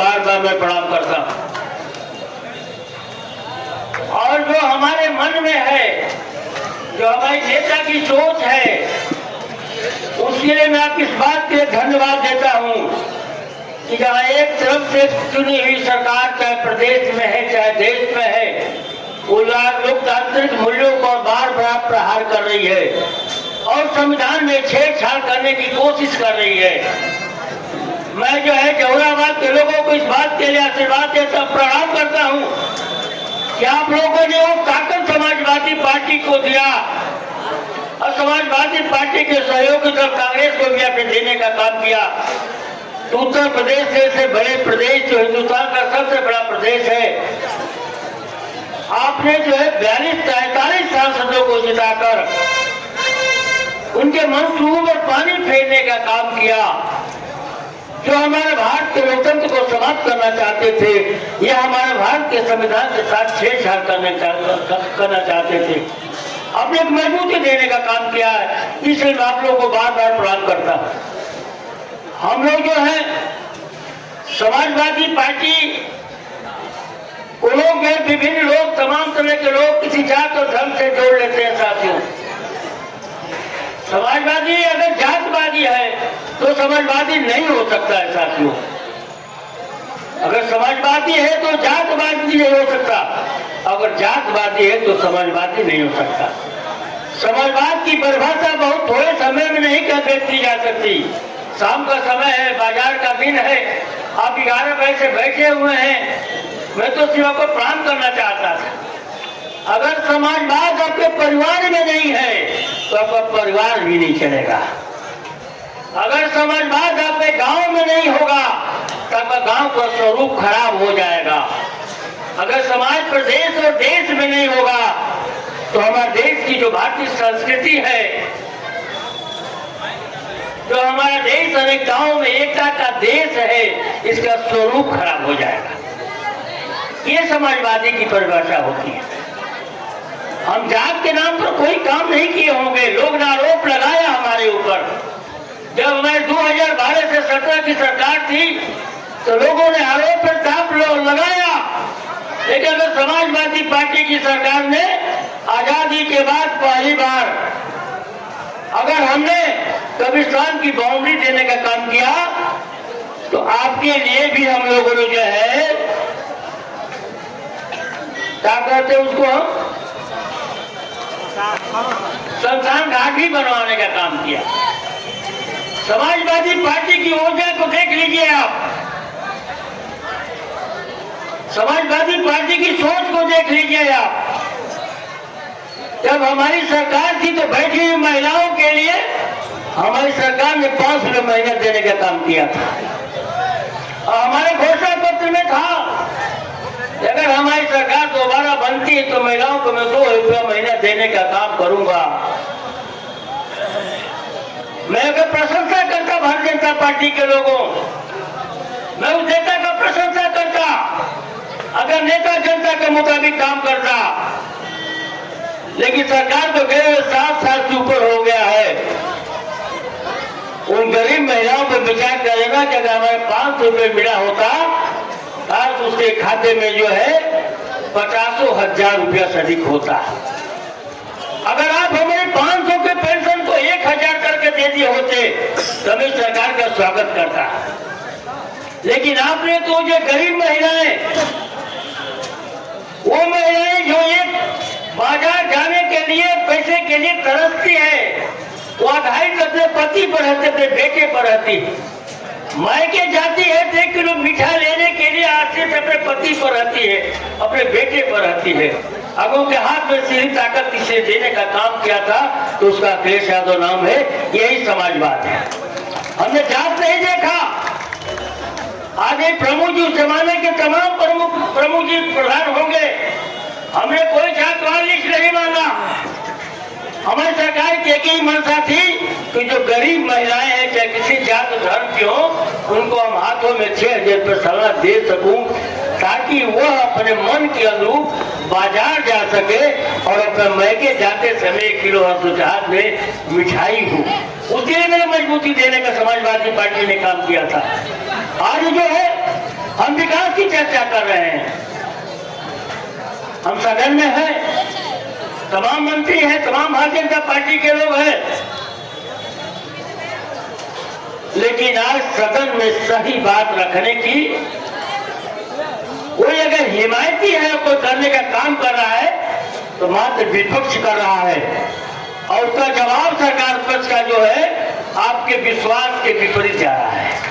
बार बार मैं प्रणाम करता हूं। और जो हमारे मन में है, जो हमारी नेता की सोच है, उसके लिए मैं आपकी इस बात के लिए धन्यवाद देता हूं कि जहां एक तरफ से चुनी हुई सरकार चाहे प्रदेश में है चाहे देश में है, वो लोकतांत्रिक मूल्यों को बार बार प्रहार कर रही है और संविधान में छेड़छाड़ करने की कोशिश कर रही है। मैं जो है जौहराबाद के लोगों को इस बात के लिए आशीर्वाद देता प्रणाम करता हूं कि आप लोगों ने वो ताकत समाजवादी पार्टी को दिया और समाजवादी पार्टी के सहयोग की तरफ कांग्रेस को भी आपने देने का काम किया। तो उत्तर प्रदेश जैसे बड़े प्रदेश जो हिंदुस्तान का सबसे बड़ा प्रदेश है, आपने जो है 42-43 सांसदों को जिताकर उनके मंसूबों पर पानी फेरने का काम किया। जो हमारे भारत के लोकतंत्र को समाप्त करना चाहते थे, या हमारे भारत के संविधान के साथ छेड़छाड़ करना चाहते थे, आपने एक मजबूती देने का काम किया है। इसलिए मैं आप लोगों को बार बार प्रणाम करता हूं। हम लोग जो है समाजवादी पार्टी को लोग विभिन्न लोग, तमाम तरह के लोग किसी जात और धर्म से जोड़ लेते हैं। साथियों, समाजवादी अगर जातवादी है तो समाजवादी नहीं हो सकता है। साथियों, अगर समाजवादी है तो जातवादी नहीं हो सकता, अगर जातवादी है तो समाजवादी नहीं हो सकता। समाजवाद की परिभाषा बहुत थोड़े समय में नहीं व्यक्त की जा सकती। शाम का समय है, बाजार का दिन है, आप 11 बजे से बैठे हुए हैं, मैं तो सिर्फ आपको प्रणाम करना चाहता था। अगर समाजवाद आपके परिवार में नहीं है तो आपका परिवार भी नहीं चलेगा। अगर समाजवाद आपके गांव में नहीं होगा तो आपका गांव का स्वरूप खराब हो जाएगा। अगर समाज प्रदेश और देश में नहीं होगा तो हमारे देश की जो भारतीय संस्कृति है, जो हमारा देश अनेकताओं में एकता का देश है, इसका स्वरूप खराब हो जाएगा। ये समाजवादी की परिभाषा होती है। हम जात के नाम पर कोई काम नहीं किए होंगे। लोग ने आरोप लगाया हमारे ऊपर। जब हमारे 2012 से 17 की सरकार थी तो लोगों ने आरोप प्रत्यारोप लगाया, लेकिन अगर समाजवादी पार्टी की सरकार ने आजादी के बाद पहली बार अगर हमने कब्रिस्तान की बाउंड्री देने का काम किया तो आपके लिए भी हम लोगों ने जो है क्या कहते हैं उसको, शमशान घाट भी बनवाने का काम किया। समाजवादी पार्टी की ऊर्जा को देख लीजिए आप, समाजवादी पार्टी की सोच को देख लीजिए आप। जब हमारी सरकार थी तो बैठी हुई महिलाओं के लिए हमारी सरकार ने 5 रुपये महीना देने का काम किया था। और हमारे घोषणा पत्र में था अगर हमारी सरकार दोबारा बनती है तो महिलाओं को मैं 2 रुपया महीना देने का काम करूंगा। मैं अगर प्रशंसा करता भारतीय जनता पार्टी के लोगों, मैं उस नेता का प्रशंसा करता अगर नेता जनता के मुताबिक काम करता। लेकिन सरकार तो गए 7 साल से ऊपर हो गया है। उन गरीब महिलाओं को विचार करेगा कि अगर हमारे 500 रुपये मिला होता आज उसके खाते में जो है 50,000 रुपया से अधिक होता। अगर आप हमारे 500 के पेंशन को 1,000 करके दे दिए होते तो मैं सरकार का स्वागत करता। लेकिन आपने तो जो गरीब महिलाएं, वो महिलाएं जो एक बाजार जाने के लिए पैसे के लिए तरसती है, वो आधारित अपने पति पर रहती, अपने बेटे पर रहती। मायके जाती है तो 1 किलो मिठाई लेने के लिए आश्रित अपने पति पर रहती है, अपने बेटे पर रहती है। अब उनके हाथ में सीधी ताकत किसी देने का काम किया था तो उसका अखिलेश यादव नाम है। यही समाजवाद है। हमने जात नहीं देखा। आगे प्रमुख जी, उस जमाने के तमाम प्रमुख जी प्रधान होंगे, हमने कोई जातवाद लिस्ट नहीं मांगा। हमारी सरकार की एक ही मंशा थी कि जो गरीब महिलाएं हैं चाहे किसी जात धर्म की हो, उनको हम हाथों में 6,000 रुपये सालाना दे सकूं ताकि वह अपने मन के अनुरूप बाजार जा सके और अपने मैके जाते समय 1 किलो हाथ में मिठाई हो। उसके लिए मैंने मजबूती देने का समाजवादी पार्टी ने काम किया था। आज जो है हम विकास की चर्चा कर रहे हैं, हम सदन में हैं, तमाम मंत्री हैं, तमाम भारतीय जनता पार्टी के लोग हैं, लेकिन आज सदन में सही बात रखने की कोई अगर हिमायती है, कोई करने का काम कर रहा है तो मात्र विपक्ष कर रहा है, और उसका जवाब सरकार पक्ष का जो है आपके विश्वास के विपरीत जा रहा है।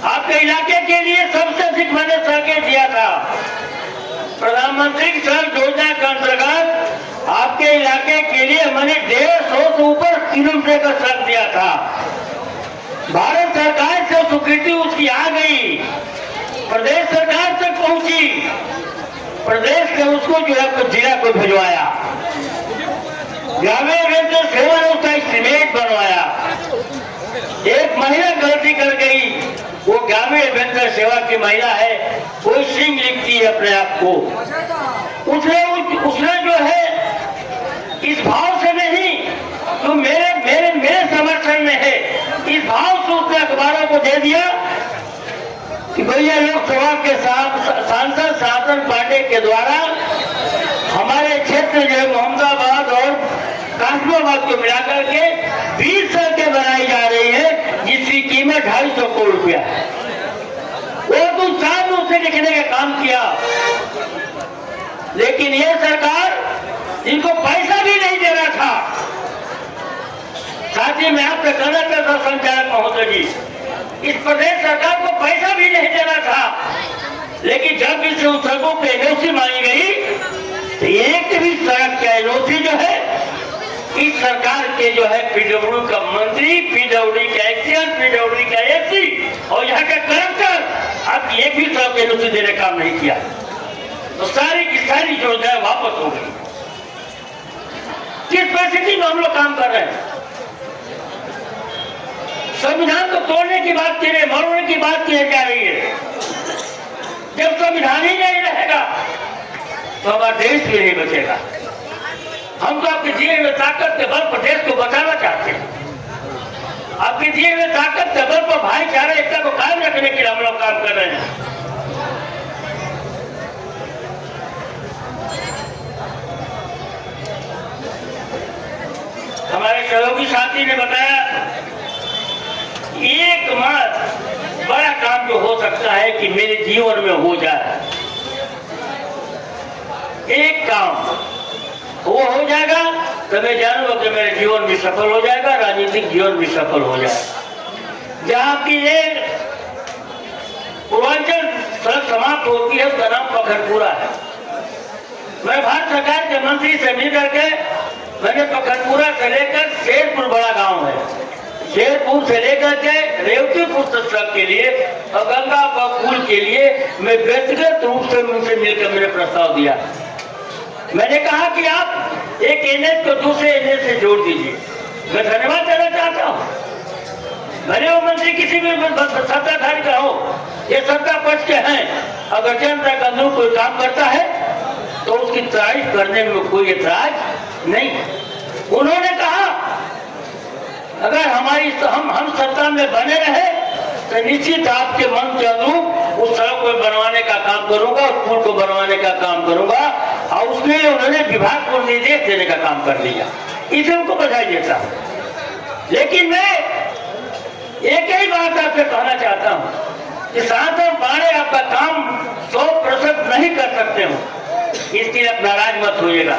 आपके इलाके के लिए सबसे अधिक मैंने सड़कें दिया था, प्रधानमंत्री की सड़क योजना के अंतर्गत आपके इलाके के लिए मैंने 150 से ऊपर किलोमीटर का सड़क दिया था। भारत सरकार से स्वीकृति उसकी आ गई, प्रदेश सरकार तक पहुंची, प्रदेश ने उसको जो है जिला को भिजवाया, ग्रामीण वेंचर सेवा ने उसका एस्टीमेट बनवाया। एक महिला गलती कर गई, वो ग्रामीण वेंचर सेवा की महिला है, कोई सिंह लिखती है अपने आप को, उसने जो है इस भाव से नहीं तो मेरे मेरे मेरे समर्थन में है, इस भाव से उसने अखबारों को दे दिया कि भैया लोकसभा के सांसद साधन पांडे के द्वारा हमारे क्षेत्र जो है मोहम्मदाबाद और कासमाबाद को मिलाकर के 20 सड़कें बनाई जा रही है, जिसकी कीमत 250 करोड़ रुपया है। वो तो साथ में उसे लिखने का काम किया, लेकिन ये सरकार इनको पैसा भी नहीं दे रहा था। साथ ही मैं आपसे कहना चाहता हूं संचालक महोदय जी, इस प्रदेश सरकार को पैसा भी नहीं देना था, लेकिन जब इस सड़कों पे एनओसी मांगी गई तो एक भी सड़क का एनओसी जो है इस सरकार के जो है पीडब्ल्यू का मंत्री, पीडब्ल्यू का एक्सीएन, पीडब्ल्यू का एसी और यहाँ का कलेक्टर अब एक भी सड़क एनओसी देने का काम नहीं किया, तो सारी की सारी योजनाएं वापस हो गई। किस परिस्थिति में हम लोग काम कर रहे हैं? संविधान को तोड़ने की बात की रही, मरोड़ने की बात की जा रही है। जब संविधान ही नहीं रहेगा तो हमारा देश भी नहीं बचेगा। हम तो आपके दिए हुए ताकत के बल पर देश को बचाना चाहते हैं, आपके दिए हुए ताकत के बल पर भाईचारा एकता को कायम रखने के लिए हम लोग काम कर रहे हैं। हमारे सहयोगी साथी ने बताया एकमात्र बड़ा काम जो हो सकता है कि मेरे जीवन में हो जाए, एक काम वो हो जाएगा तो मैं जानूंगा कि मेरे जीवन भी सफल हो जाएगा, राजनीतिक जीवन भी सफल हो जाएगा। जहाँ की ये पूर्वांचल सड़क समाप्त होती है उसका नाम पखरपुरा है। मैं भारत सरकार के मंत्री से मिल करके मैंने पखरपुरा से लेकर शेरपुर बड़ा गांव है, शेरपुर से लेकर के रेवतीपुर तक के लिए और गंगा पुल के लिए मैं व्यक्तिगत रूप से उनसे मिलकर मैंने प्रस्ताव दिया। मैंने कहा कि आप एक एनएच को दूसरे एनएच से जोड़ दीजिए। मैं धन्यवाद देना चाहता हूँ। मैंने वो मंत्री किसी भी सत्ताधारी का हो, ये सत्ता पक्ष के हैं, अगर जनता का अनुरूप कोई काम करता है तो उसकी तारीफ करने में कोई एतराज नहीं। उन्होंने कहा अगर हम सत्ता में बने रहे तो निश्चित आपके मन के अनुरूप उस सड़क को बनवाने का काम करूंगा, उस पुल को बनवाने का काम करूंगा, और उसमें उन्होंने विभाग को निर्देश देने का काम कर लिया। इसे उनको बधाई देता हूं। लेकिन मैं एक ही बात आपसे कहना चाहता हूं कि सांसद बाड़े आपका काम 100% नहीं कर सकते हो, इसके लिए आप नाराज मत होइएगा।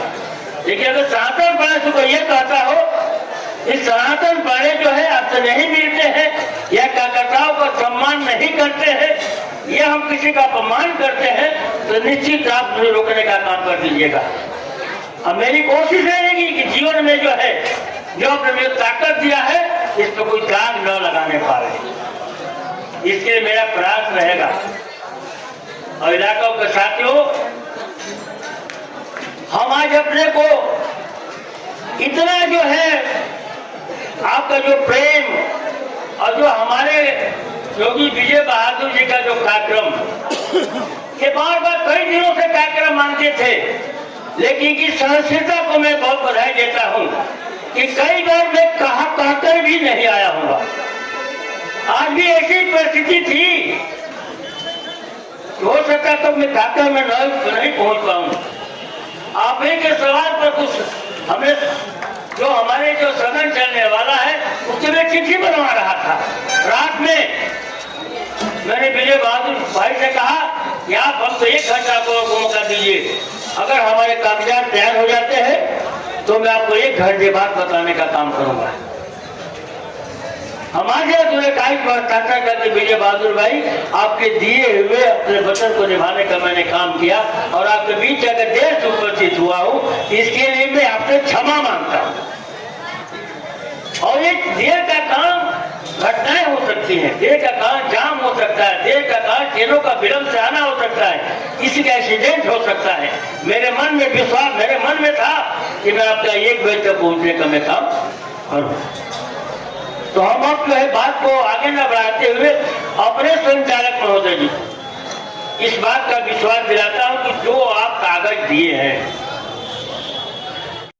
लेकिन अगर सांसद बाड़े से कोई ये कहता हो इस सनातन बड़े जो है आपसे नहीं मिलते हैं या कार्यकर्ताओं का सम्मान नहीं करते हैं या हम किसी का अपमान करते हैं, तो निश्चित आप मुझे रोकने का काम कर दीजिएगा। अब मेरी कोशिश रहेगी कि जीवन में जो है जो आपने मुझे ताकत दिया है इस पर कोई दाग न लगाने पाए, इसके लिए मेरा प्रयास रहेगा। और इलाकों के साथियों, हम आज अपने को इतना जो है आपका जो प्रेम और जो हमारे योगी विजय बहादुर जी का जो कार्यक्रम, ये बार बार कई दिनों से कार्यक्रम मांगते थे, लेकिन की सहर्षता को मैं बहुत बधाई देता हूं कि कई बार मैं कहकर भी नहीं आया हूँगा। आज भी ऐसी परिस्थिति थी सकता तो मैं ढाका में नहीं पहुंच पाऊं। आप ही के सवाल पर कुछ हमें जो हमारे जो सदन चलने वाला है उससे मैं चिट्ठी बनवा रहा था। रात में मैंने विजय बहादुर भाई से कहा कि आप हमको 1 घंटा को मौका दीजिए, अगर हमारे कागजात तैयार हो जाते हैं तो मैं आपको 1 घंटे बाद बताने का काम करूंगा। हमारे अधूरे कार्य पर चर्चा करके विजय बहादुर भाई आपके दिए हुए अपने वचन को निभाने का मैंने काम किया और आपके बीच अगर देर से उपस्थित हुआ हूं इसके लिए मैं आपसे क्षमा मांगता हूं। और एक देर का काम घटनाएं हो सकती हैं, देर का काम जाम हो सकता है, देर का काम ट्रेनों का विलंब से आना हो सकता है, किसी का एक्सीडेंट हो सकता है। मेरे मन में विश्वास, मेरे मन में था कि मैं आपका 1 बजे तक पहुंचने का मैं काम करूं। तो हम अब जो है बात को आगे न बढ़ाते हुए अपने संचालक महोदय जी इस बात का विश्वास दिलाता हूं कि जो आप कागज दिए हैं